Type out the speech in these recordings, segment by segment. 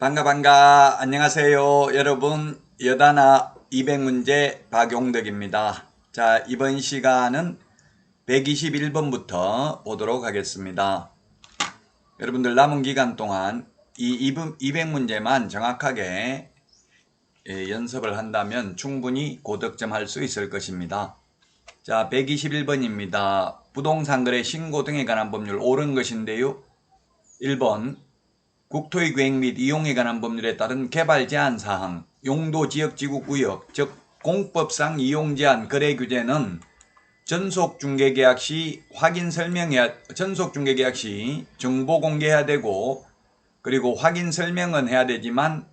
반가 안녕하세요 여러분. 여단아 200문제 박용덕입니다. 자, 이번 시간은 121번부터 보도록 하겠습니다. 여러분들 남은 기간 동안 이 200문제만 정확하게 연습을 한다면 충분히 고득점 할 수 있을 것입니다. 자, 121번입니다. 부동산 거래 신고 등에 관한 법률 옳은 것인데요. 1번 국토의 계획 및 이용에 관한 법률에 따른 개발 제한 사항, 용도 지역 지구 구역, 즉 공법상 이용 제한 거래 규제는 전속 중개 계약 시 정보 공개해야 되고, 그리고 확인 설명은 해야 되지만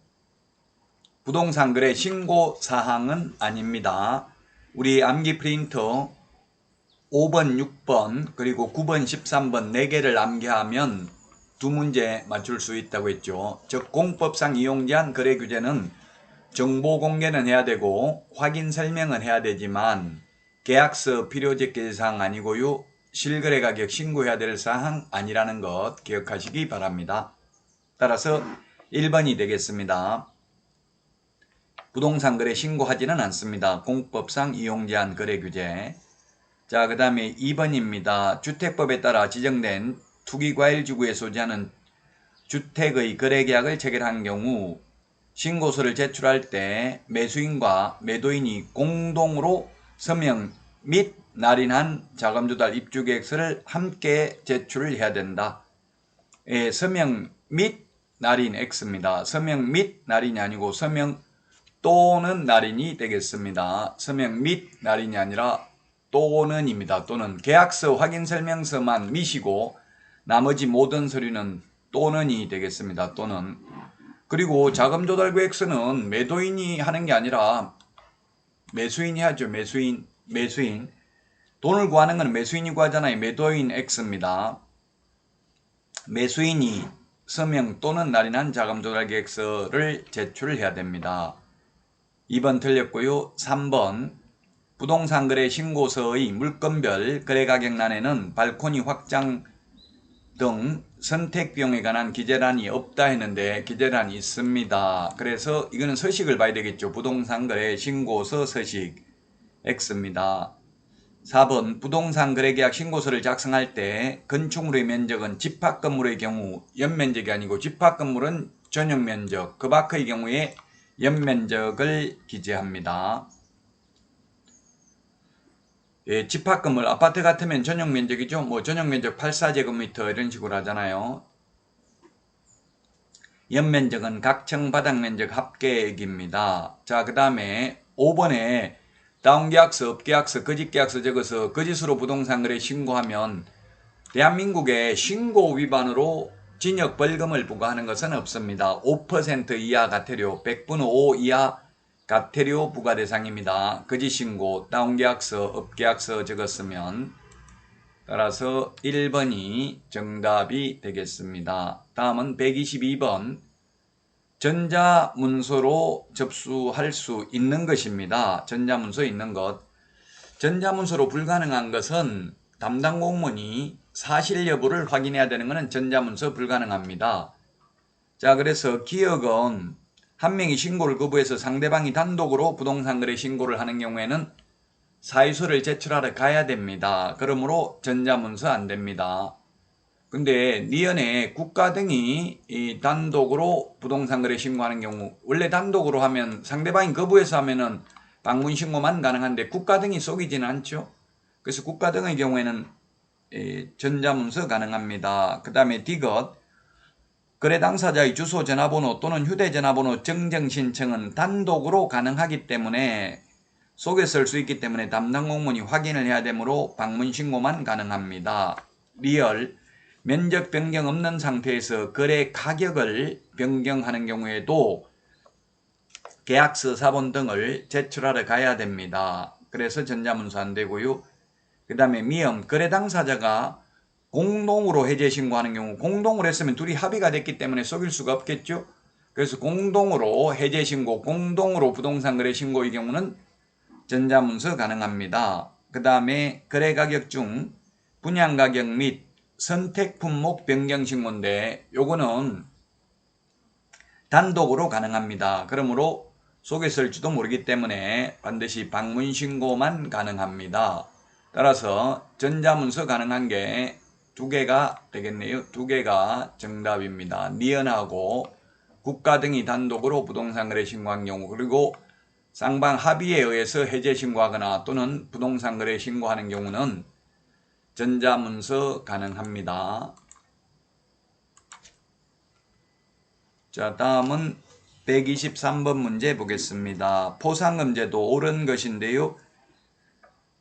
부동산 거래 신고 사항은 아닙니다. 우리 암기 프린터 5번, 6번, 그리고 9번, 13번 4개를 암기하면 두 문제 맞출 수 있다고 했죠. 즉 공법상 이용 제한 거래 규제는 정보 공개는 해야 되고 확인 설명은 해야 되지만 계약서 필요적 사항 아니고요. 실거래 가격 신고해야 될 사항 아니라는 것 기억하시기 바랍니다. 따라서 1번이 되겠습니다. 부동산 거래 신고하지는 않습니다. 공법상 이용 제한 거래 규제. 자, 그 다음에 2번입니다. 주택법에 따라 지정된 투기과일지구에 소지하는 주택의 거래계약을 체결한 경우 신고서를 제출할 때 매수인과 매도인이 공동으로 서명 및 날인한 자금조달 입주계획서를 함께 제출을 해야 된다. 서명 및 날인 X입니다. 서명 및 날인이 아니고 서명 또는 날인이 되겠습니다. 서명 및 날인이 아니라 또는입니다. 또는 계약서 확인설명서만 미시고 나머지 모든 서류는 또는이 되겠습니다. 또는. 그리고 자금조달계획서는 매도인이 하는 게 아니라 매수인이 하죠. 매수인. 돈을 구하는 건 매수인이 구하잖아요. 매도인 X입니다. 매수인이 서명 또는 날인한 자금조달계획서를 제출해야 됩니다. 2번 틀렸고요. 3번 부동산 거래 신고서의 물건별 거래가격란에는 발코니 확장 등 선택비용에 관한 기재란이 없다 했는데 기재란이 있습니다. 그래서 이거는 서식을 봐야 되겠죠. 부동산 거래 신고서 서식 X입니다. 4번 부동산 거래계약 신고서를 작성할 때 건축물의 면적은 집합건물의 경우 연면적이 아니고 집합건물은 전용면적, 그 밖의 경우에 연면적을 기재합니다. 집합건물 아파트 같으면 전용면적이죠. 뭐 전용면적 84제곱미터 이런 식으로 하잖아요. 연면적은 각층 바닥면적 합계액입니다. 자, 그 다음에 5번에 다운계약서, 업계약서, 거짓계약서 적어서 거짓으로 부동산 거래 신고하면 대한민국의 신고 위반으로 징역 벌금을 부과하는 것은 없습니다. 5% 이하 과태료, 100분의 5 이하 과태료 부과 대상입니다. 거짓신고, 다운계약서, 업계약서 적었으면. 따라서 1번이 정답이 되겠습니다. 다음은 122번. 전자문서로 접수할 수 있는 것입니다. 전자문서 있는 것. 전자문서로 불가능한 것은 담당 공무원이 사실 여부를 확인해야 되는 것은 전자문서 불가능합니다. 자, 그래서 기업은 한 명이 신고를 거부해서 상대방이 단독으로 부동산 거래 신고를 하는 경우에는 사유서를 제출하러 가야 됩니다. 그러므로 전자문서 안 됩니다. 근데 니은에 국가 등이 이 단독으로 부동산 거래 신고하는 경우, 원래 단독으로 하면 상대방이 거부해서 하면은 방문 신고만 가능한데 국가 등이 속이지는 않죠. 그래서 국가 등의 경우에는 전자문서 가능합니다. 그 다음에 D것 거래 당사자의 주소 전화번호 또는 휴대전화번호 정정 신청은 단독으로 가능하기 때문에 속여 쓸 수 있기 때문에 담당 공무원이 확인을 해야 되므로 방문 신고만 가능합니다. 리얼 면적 변경 없는 상태에서 거래 가격을 변경하는 경우에도 계약서 사본 등을 제출하러 가야 됩니다. 그래서 전자문서 안 되고요. 그 다음에 미음 거래 당사자가 공동으로 해제 신고하는 경우, 공동으로 했으면 둘이 합의가 됐기 때문에 속일 수가 없겠죠. 그래서 공동으로 해제 신고, 공동으로 부동산 거래 신고의 경우는 전자문서 가능합니다. 그 다음에 거래가격 중 분양가격 및 선택품목 변경 신고인데 요거는 단독으로 가능합니다. 그러므로 속에 쓸지도 모르기 때문에 반드시 방문 신고만 가능합니다. 따라서 전자문서 가능한 게 2개가 되겠네요. 2개가 정답입니다. 니은하고 국가 등이 단독으로 부동산 거래 신고한 경우, 그리고 쌍방 합의에 의해서 해제 신고하거나 또는 부동산 거래 신고하는 경우는 전자문서 가능합니다. 자, 다음은 123번 문제 보겠습니다. 포상금 제도 옳은 것인데요.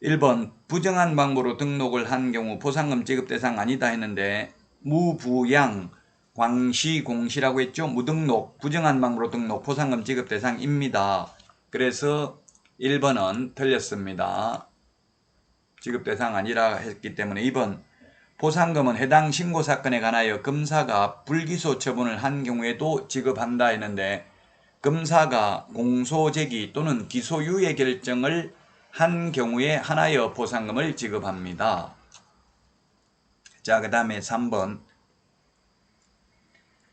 1번 부정한 방법으로 등록을 한 경우 포상금 지급 대상 아니다 했는데 무부양, 광시, 공시라고 했죠. 무등록, 부정한 방법으로 등록, 포상금 지급 대상입니다. 그래서 1번은 틀렸습니다. 지급 대상 아니라 했기 때문에 2번 포상금은 해당 신고 사건에 관하여 검사가 불기소 처분을 한 경우에도 지급한다 했는데 검사가 공소 제기 또는 기소유예 결정을 한 경우에 하나여 포상금을 지급합니다. 자, 그 다음에 3번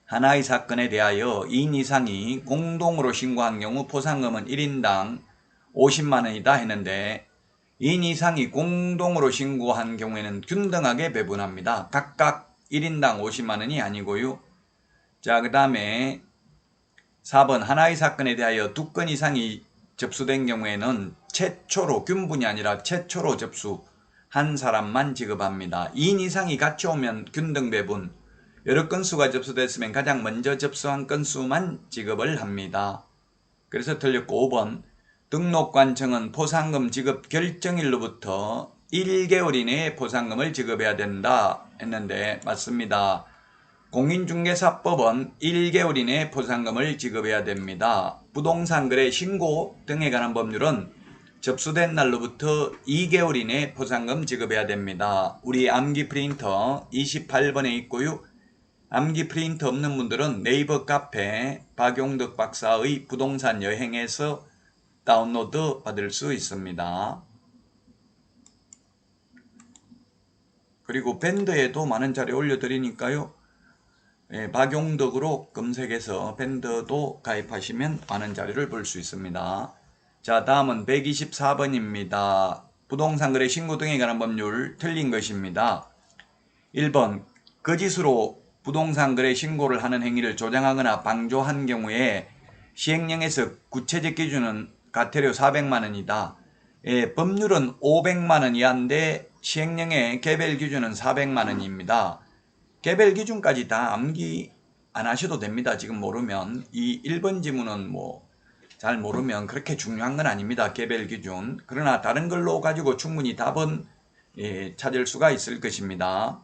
하나의 사건에 대하여 2인 이상이 공동으로 신고한 경우 포상금은 1인당 50만원이다 했는데 2인 이상이 공동으로 신고한 경우에는 균등하게 배분합니다. 각각 1인당 50만원이 아니고요. 자, 그 다음에 4번 하나의 사건에 대하여 2건 이상이 접수된 경우에는 최초로, 균분이 아니라 최초로 접수한 사람만 지급합니다. 2인 이상이 같이 오면 균등 배분, 여러 건수가 접수됐으면 가장 먼저 접수한 건수만 지급을 합니다. 그래서 틀렸고 5번 등록관청은 포상금 지급 결정일로부터 1개월 이내에 포상금을 지급해야 된다 했는데 맞습니다. 공인중개사법은 1개월 이내에 포상금을 지급해야 됩니다. 부동산 거래 신고 등에 관한 법률은 접수된 날로부터 2개월 이내에 포상금 지급해야 됩니다. 우리 암기 프린터 28번에 있고요. 암기 프린터 없는 분들은 네이버 카페 박용덕 박사의 부동산 여행에서 다운로드 받을 수 있습니다. 그리고 밴드에도 많은 자료 올려드리니까요. 박용덕으로 검색해서 밴드도 가입하시면 많은 자료를 볼 수 있습니다. 자, 다음은 124번입니다. 부동산 거래 신고 등에 관한 법률 틀린 것입니다. 1번 거짓으로 부동산 거래 신고를 하는 행위를 조장하거나 방조한 경우에 시행령에서 구체적 기준은 과태료 400만원이다. 법률은 500만원 이하인데 시행령의 개별 기준은 400만원입니다. 개별 기준까지 다 암기 안 하셔도 됩니다. 지금 모르면. 이 1번 지문은 잘 모르면 그렇게 중요한 건 아닙니다. 개별 기준. 그러나 다른 걸로 가지고 충분히 답은 찾을 수가 있을 것입니다.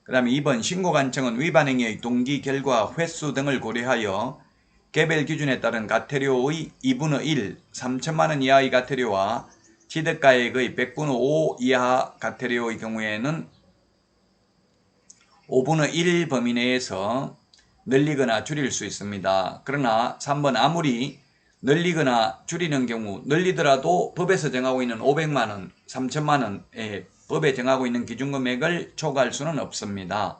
그 다음에 2번 신고관청은 위반 행위의 동기, 결과, 횟수 등을 고려하여 개별 기준에 따른 과태료의 2분의 1, 3천만원 이하의 과태료와 취득가액의 100분의 5 이하 과태료의 경우에는 5분의 1 범위 내에서 늘리거나 줄일 수 있습니다. 그러나 3번 아무리 늘리거나 줄이는 경우 늘리더라도 법에서 정하고 있는 500만원, 3천만원의 법에 정하고 있는 기준금액을 초과할 수는 없습니다.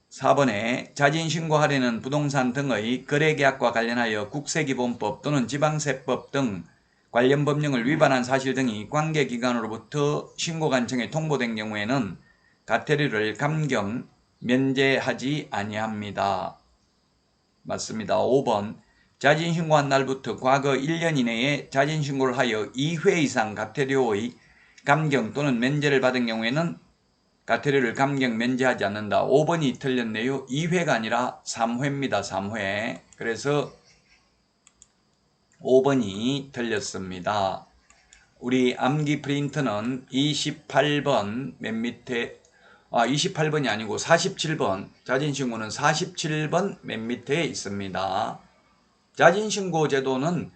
4번에 자진신고하려는 부동산 등의 거래계약과 관련하여 국세기본법 또는 지방세법 등 관련 법령을 위반한 사실 등이 관계기관으로부터 신고관청에 통보된 경우에는 과태료를 감경, 면제하지 아니합니다. 맞습니다. 5번 자진신고한 날부터 과거 1년 이내에 자진신고를 하여 2회 이상 과태료의 감경 또는 면제를 받은 경우에는 과태료를 감경, 면제하지 않는다. 5번이 틀렸네요. 2회가 아니라 3회입니다. 3회. 그래서 5번이 틀렸습니다. 우리 암기 프린트는 28번 맨 밑에 28번이 아니고 47번 자진신고는 47번 맨 밑에 있습니다. 자진신고 제도는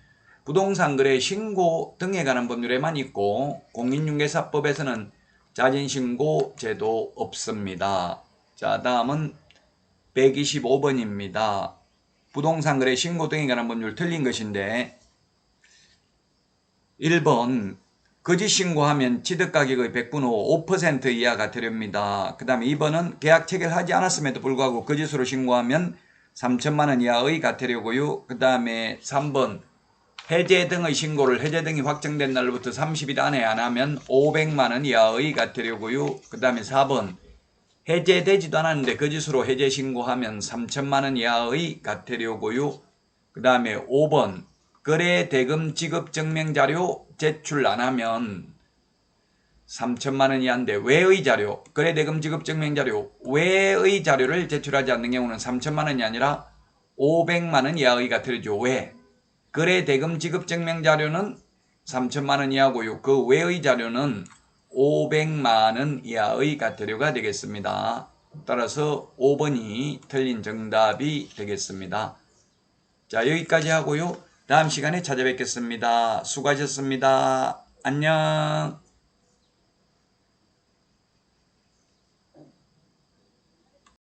부동산 거래 신고 등에 관한 법률에만 있고 공인중개사법에서는 자진신고 제도 없습니다. 자, 다음은 125번입니다. 부동산 거래 신고 등에 관한 법률 틀린 것인데 1번 거짓 신고하면 취득가격의 100분의 5% 이하 과태료입니다. 그 다음에 2번은 계약 체결하지 않았음에도 불구하고 거짓으로 신고하면 3천만 원 이하의 과태료고요. 그 다음에 3번 해제 등의 신고를 해제 등이 확정된 날로부터 30일 안에 안 하면 500만 원 이하의 과태료고요. 그 다음에 4번 해제되지도 않았는데 거짓으로 해제 신고하면 3천만 원 이하의 과태료고요. 그 다음에 5번 거래 대금 지급 증명 자료 제출 안 하면 3천만 원 이하인데 외의 자료, 거래 대금 지급 증명 자료, 외의 자료를 제출하지 않는 경우는 3천만 원이 아니라 500만 원 이하의 과태료죠. 왜? 거래 대금 지급 증명 자료는 3천만 원 이하고요. 그 외의 자료는 500만 원 이하의 과태료가 되겠습니다. 따라서 5번이 틀린 정답이 되겠습니다. 자, 여기까지 하고요. 다음 시간에 찾아뵙겠습니다. 수고하셨습니다. 안녕.